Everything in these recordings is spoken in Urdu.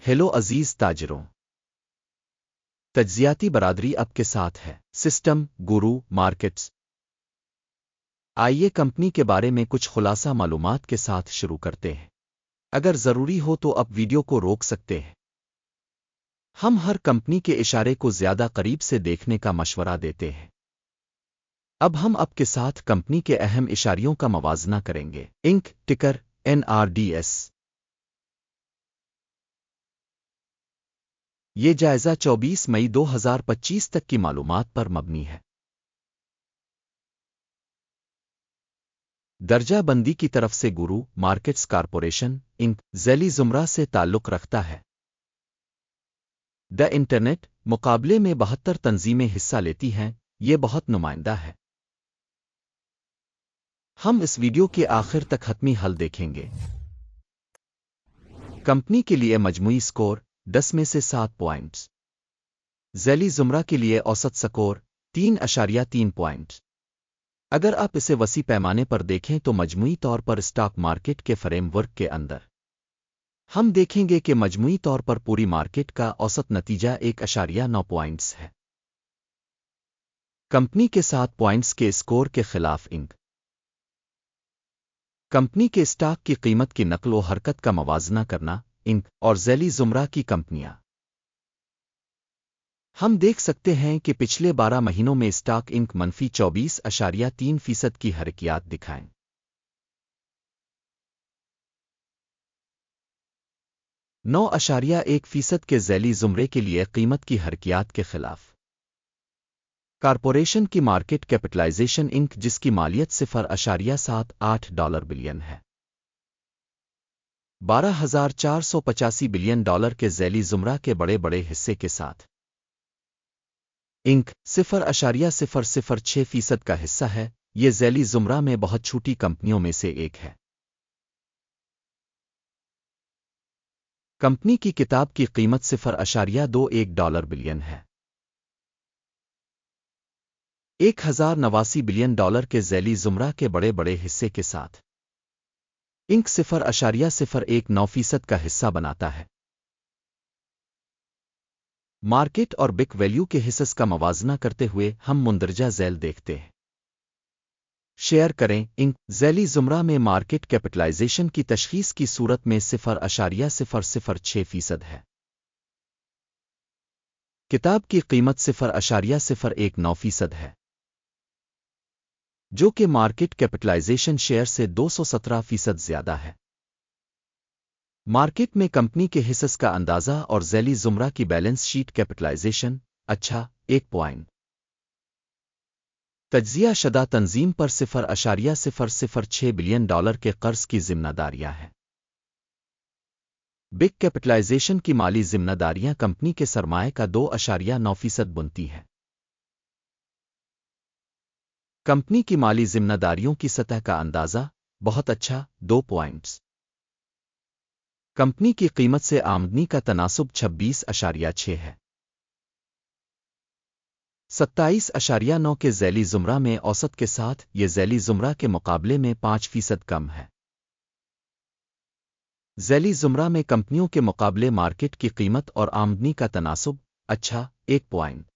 ہیلو عزیز تاجروں، تجزیاتی برادری اب کے ساتھ ہے سسٹم گورو مارکیٹس۔ آئیے کمپنی کے بارے میں کچھ خلاصہ معلومات کے ساتھ شروع کرتے ہیں۔ اگر ضروری ہو تو اب ویڈیو کو روک سکتے ہیں۔ ہم ہر کمپنی کے اشارے کو زیادہ قریب سے دیکھنے کا مشورہ دیتے ہیں۔ اب ہم کے ساتھ کمپنی کے اہم اشاریوں کا موازنہ کریں گے۔ انک ٹکر NRDS۔ یہ جائزہ 24 مئی 2025 تک کی معلومات پر مبنی ہے۔ درجہ بندی کی طرف سے گورو مارکیٹس کارپوریشن انک ذیلی زمرہ سے تعلق رکھتا ہے۔ انٹرنیٹ مقابلے میں 72 تنظیمیں حصہ لیتی ہیں، یہ بہت نمائندہ ہے۔ ہم اس ویڈیو کے آخر تک حتمی حل دیکھیں گے۔ کمپنی کے لیے مجموعی سکور 10 میں سے 7 پوائنٹس۔ ذیلی زمرہ کے لیے اوسط سکور 3.3 پوائنٹس۔ اگر آپ اسے وسیع پیمانے پر دیکھیں تو مجموعی طور پر اسٹاک مارکیٹ کے فریم ورک کے اندر ہم دیکھیں گے کہ مجموعی طور پر پوری مارکیٹ کا اوسط نتیجہ 1.9 پوائنٹس ہے۔ کمپنی کے 7 پوائنٹس کے اسکور کے خلاف انک کمپنی کے اسٹاک کی قیمت کی نقل و حرکت کا موازنہ کرنا انک اور ذیلی زمرہ کی کمپنیاں۔ ہم دیکھ سکتے ہیں کہ پچھلے 12 مہینوں میں اسٹاک انک منفی 24.3% کی حرکیات دکھائیں۔ 9.1% کے ذیلی زمرے کے لیے قیمت کی حرکیات کے خلاف۔ کارپوریشن کی مارکیٹ کیپٹلائزیشن انک جس کی مالیت $0.78 بلین ہے، $12,485 بلین کے ذیلی زمرہ کے بڑے حصے کے ساتھ انک 0.006% کا حصہ ہے۔ یہ ذیلی زمرہ میں بہت چھوٹی کمپنیوں میں سے ایک ہے۔ کمپنی کی کتاب کی قیمت $0.21 بلین ہے۔ $1,089 بلین کے ذیلی زمرہ کے بڑے حصے کے ساتھ انک 0.019% کا حصہ بناتا ہے۔ مارکیٹ اور بک ویلیو کے حصص کا موازنہ کرتے ہوئے ہم مندرجہ ذیل دیکھتے ہیں۔ شیئر کریں انک ذیلی زمرہ میں مارکیٹ کیپٹلائزیشن کی تشخیص کی صورت میں 0.006% ہے۔ کتاب کی قیمت 0.019% ہے، جو کہ مارکیٹ کیپٹلائزیشن شیئر سے 217% زیادہ ہے۔ مارکیٹ میں کمپنی کے حصص کا اندازہ اور ذیلی زمرہ کی بیلنس شیٹ کیپٹلائزیشن 1 پوائنٹ۔ تجزیہ شدہ تنظیم پر $0.006 بلین کے قرض کی ذمہ داریاں ہیں۔ بگ کیپٹلائزیشن کی مالی ذمہ داریاں کمپنی کے سرمایہ کا 2.9% بنتی ہیں۔ کمپنی کی مالی ذمہ داریوں کی سطح کا اندازہ بہت اچھا 2 پوائنٹس۔ کمپنی کی قیمت سے آمدنی کا تناسب 26.6 ہے۔ 27.9 کے ذیلی زمرہ میں اوسط کے ساتھ یہ ذیلی زمرہ کے مقابلے میں 5% کم ہے۔ ذیلی زمرہ میں کمپنیوں کے مقابلے مارکیٹ کی قیمت اور آمدنی کا تناسب 1 پوائنٹ۔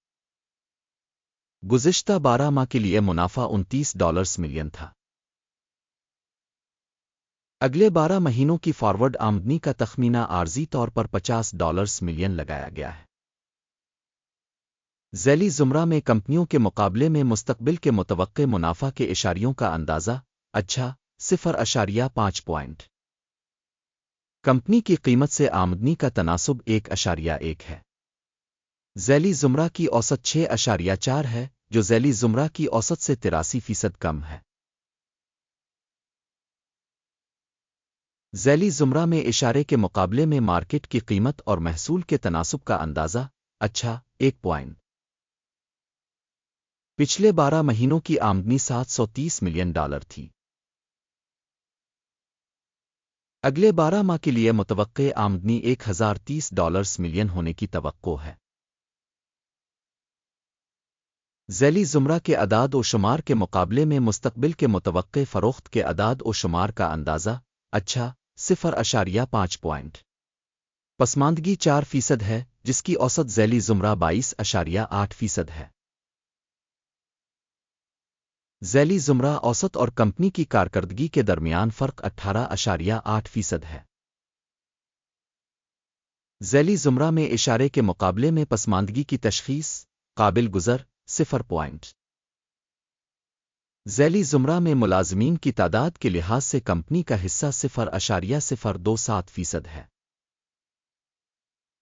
گزشتہ 12 ماہ کے لیے منافع $29 ملین تھا۔ اگلے 12 مہینوں کی فارورڈ آمدنی کا تخمینہ عارضی طور پر $50 ملین لگایا گیا ہے۔ ذیلی زمرہ میں کمپنیوں کے مقابلے میں مستقبل کے متوقع منافع کے اشاریوں کا اندازہ 0.5 پوائنٹ۔ کمپنی کی قیمت سے آمدنی کا تناسب 1.1 ہے۔ ذیلی زمرہ کی اوسط 6.4 ہے، جو ذیلی زمرہ کی اوسط سے 83% کم ہے۔ ذیلی زمرہ میں اشارے کے مقابلے میں مارکیٹ کی قیمت اور محصول کے تناسب کا اندازہ 1 پوائنٹ۔ پچھلے 12 مہینوں کی آمدنی $730 ملین تھی۔ اگلے 12 ماہ کے لیے متوقع آمدنی $1,030 ملین ہونے کی توقع ہے۔ ذیلی زمرہ کے اعداد و شمار کے مقابلے میں مستقبل کے متوقع فروخت کے اعداد و شمار کا اندازہ 0.5 پوائنٹ۔ پسماندگی 4% ہے، جس کی اوسط ذیلی زمرہ 22.8% ہے۔ ذیلی زمرہ اوسط اور کمپنی کی کارکردگی کے درمیان فرق 18.8% ہے۔ ذیلی زمرہ میں اشارے کے مقابلے میں پسماندگی کی تشخیص قابل گزر 0 ذیلی زمرہ میں ملازمین کی تعداد کے لحاظ سے کمپنی کا حصہ 0.027% ہے،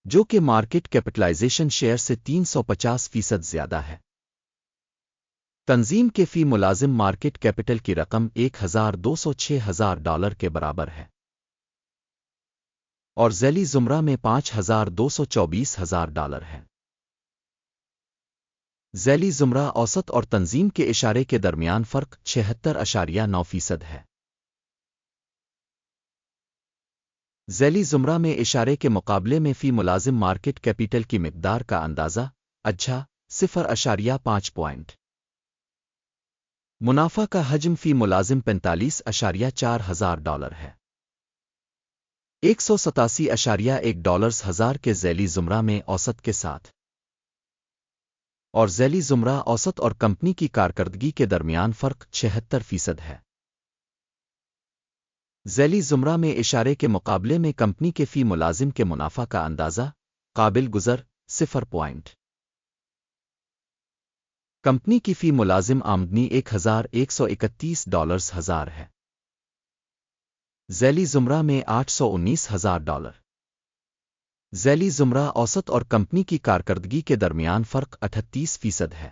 جو کہ مارکیٹ کیپٹلائزیشن شیئر سے 350% زیادہ ہے۔ تنظیم کے فی ملازم مارکیٹ کیپٹل کی رقم $1,206,000 کے برابر ہے اور ذیلی زمرہ میں $5,224,000 ہے۔ ذیلی زمرہ اوسط اور تنظیم کے اشارے کے درمیان فرق 76.9% ہے۔ ذیلی زمرہ میں اشارے کے مقابلے میں فی ملازم مارکیٹ کیپٹل کی مقدار کا اندازہ 0.5 منافع کا حجم فی ملازم $45,400 ہے۔ $187.1 کے ذیلی زمرہ میں اوسط کے ساتھ اور ذیلی زمرہ اوسط اور کمپنی کی کارکردگی کے درمیان فرق 76% ہے۔ ذیلی زمرہ میں اشارے کے مقابلے میں کمپنی کے فی ملازم کے منافع کا اندازہ قابل گزر 0 کمپنی کی فی ملازم آمدنی $1,131,000 ہے۔ ذیلی زمرہ میں $819,000۔ ذیلی زمرہ اوسط اور کمپنی کی کارکردگی کے درمیان فرق 38% ہے۔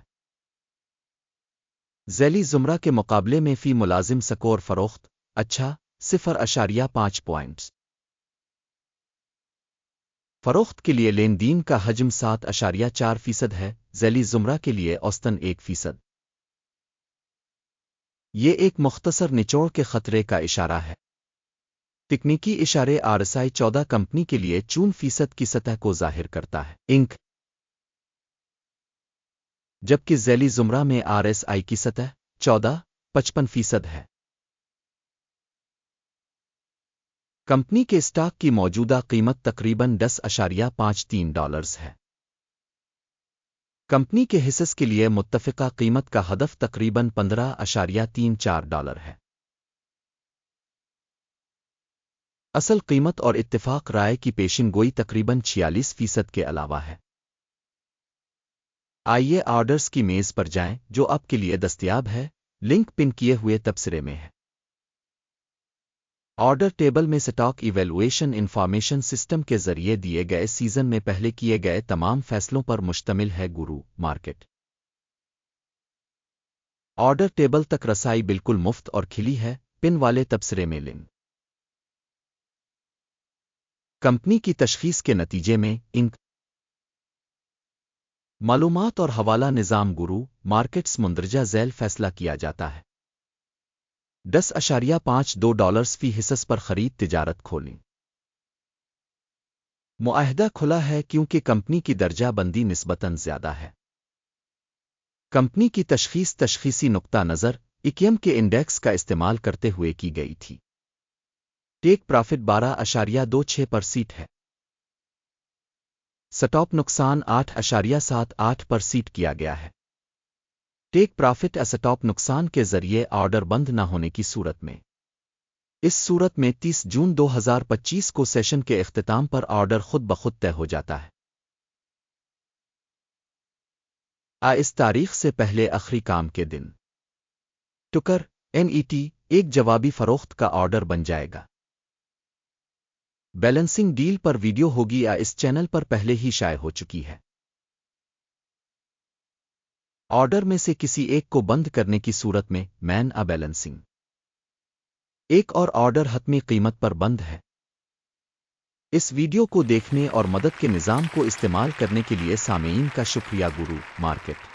ذیلی زمرہ کے مقابلے میں فی ملازم سکور فروخت 0.5 فروخت کے لیے لین دین کا حجم 7.4% ہے، ذیلی زمرہ کے لیے اوسطاً 1%۔ یہ ایک مختصر نچوڑ کے خطرے کا اشارہ ہے۔ تکنیکی اشارے RSI 14 کمپنی کے لیے 4% کی سطح کو ظاہر کرتا ہے، جبکہ ذیلی زمرہ میں RSI کی سطح 14.55% ہے۔ کمپنی کے اسٹاک کی موجودہ قیمت تقریباً $10.53 ہے۔ کمپنی کے حصص کے لیے متفقہ قیمت کا ہدف تقریباً $15.34 ہے۔ اصل قیمت اور اتفاق رائے کی پیشن گوئی تقریباً 46% کے علاوہ ہے۔ آئیے آرڈرز کی میز پر جائیں جو آپ کے لیے دستیاب ہے، لنک پن کیے ہوئے تبصرے میں ہے۔ آرڈر ٹیبل میں سٹاک ایویلویشن انفارمیشن سسٹم کے ذریعے دیے گئے سیزن میں پہلے کیے گئے تمام فیصلوں پر مشتمل ہے۔ گورو مارکیٹ آرڈر ٹیبل تک رسائی بالکل مفت اور کھلی ہے، پن والے تبصرے میں لنک۔ کمپنی کی تشخیص کے نتیجے میں معلومات اور حوالہ نظام گورو مارکیٹس مندرجہ ذیل فیصلہ کیا جاتا ہے۔ $10.52 فی حصص پر خرید تجارت کھولیں۔ معاہدہ کھلا ہے کیونکہ کمپنی کی درجہ بندی نسبتاً زیادہ ہے۔ کمپنی کی تشخیص تشخیصی نقطہ نظر ایکیم کے انڈیکس کا استعمال کرتے ہوئے کی گئی تھی۔ ٹیک پرافٹ 12.26% ہے۔ سٹاپ نقصان 8.78% کیا گیا ہے۔ ٹیک پرافٹ اسٹاپ نقصان کے ذریعے آرڈر بند نہ ہونے کی صورت میں۔ اس صورت میں 30 جون 2025 کو سیشن کے اختتام پر آرڈر خود بخود طے ہو جاتا ہے۔ اس تاریخ سے پہلے آخری کام کے دن ٹکر NET ایک جوابی فروخت کا آرڈر بن جائے گا۔ بیلنسنگ ڈیل پر ویڈیو ہوگی یا اس چینل پر پہلے ہی شائع ہو چکی ہے۔ آرڈر میں سے کسی ایک کو بند کرنے کی صورت میں مین بیلنسنگ ایک اور آرڈر حتمی قیمت پر بند ہے۔ اس ویڈیو کو دیکھنے اور مدد کے نظام کو استعمال کرنے کے لیے سامعین کا شکریہ۔ گورو مارکیٹ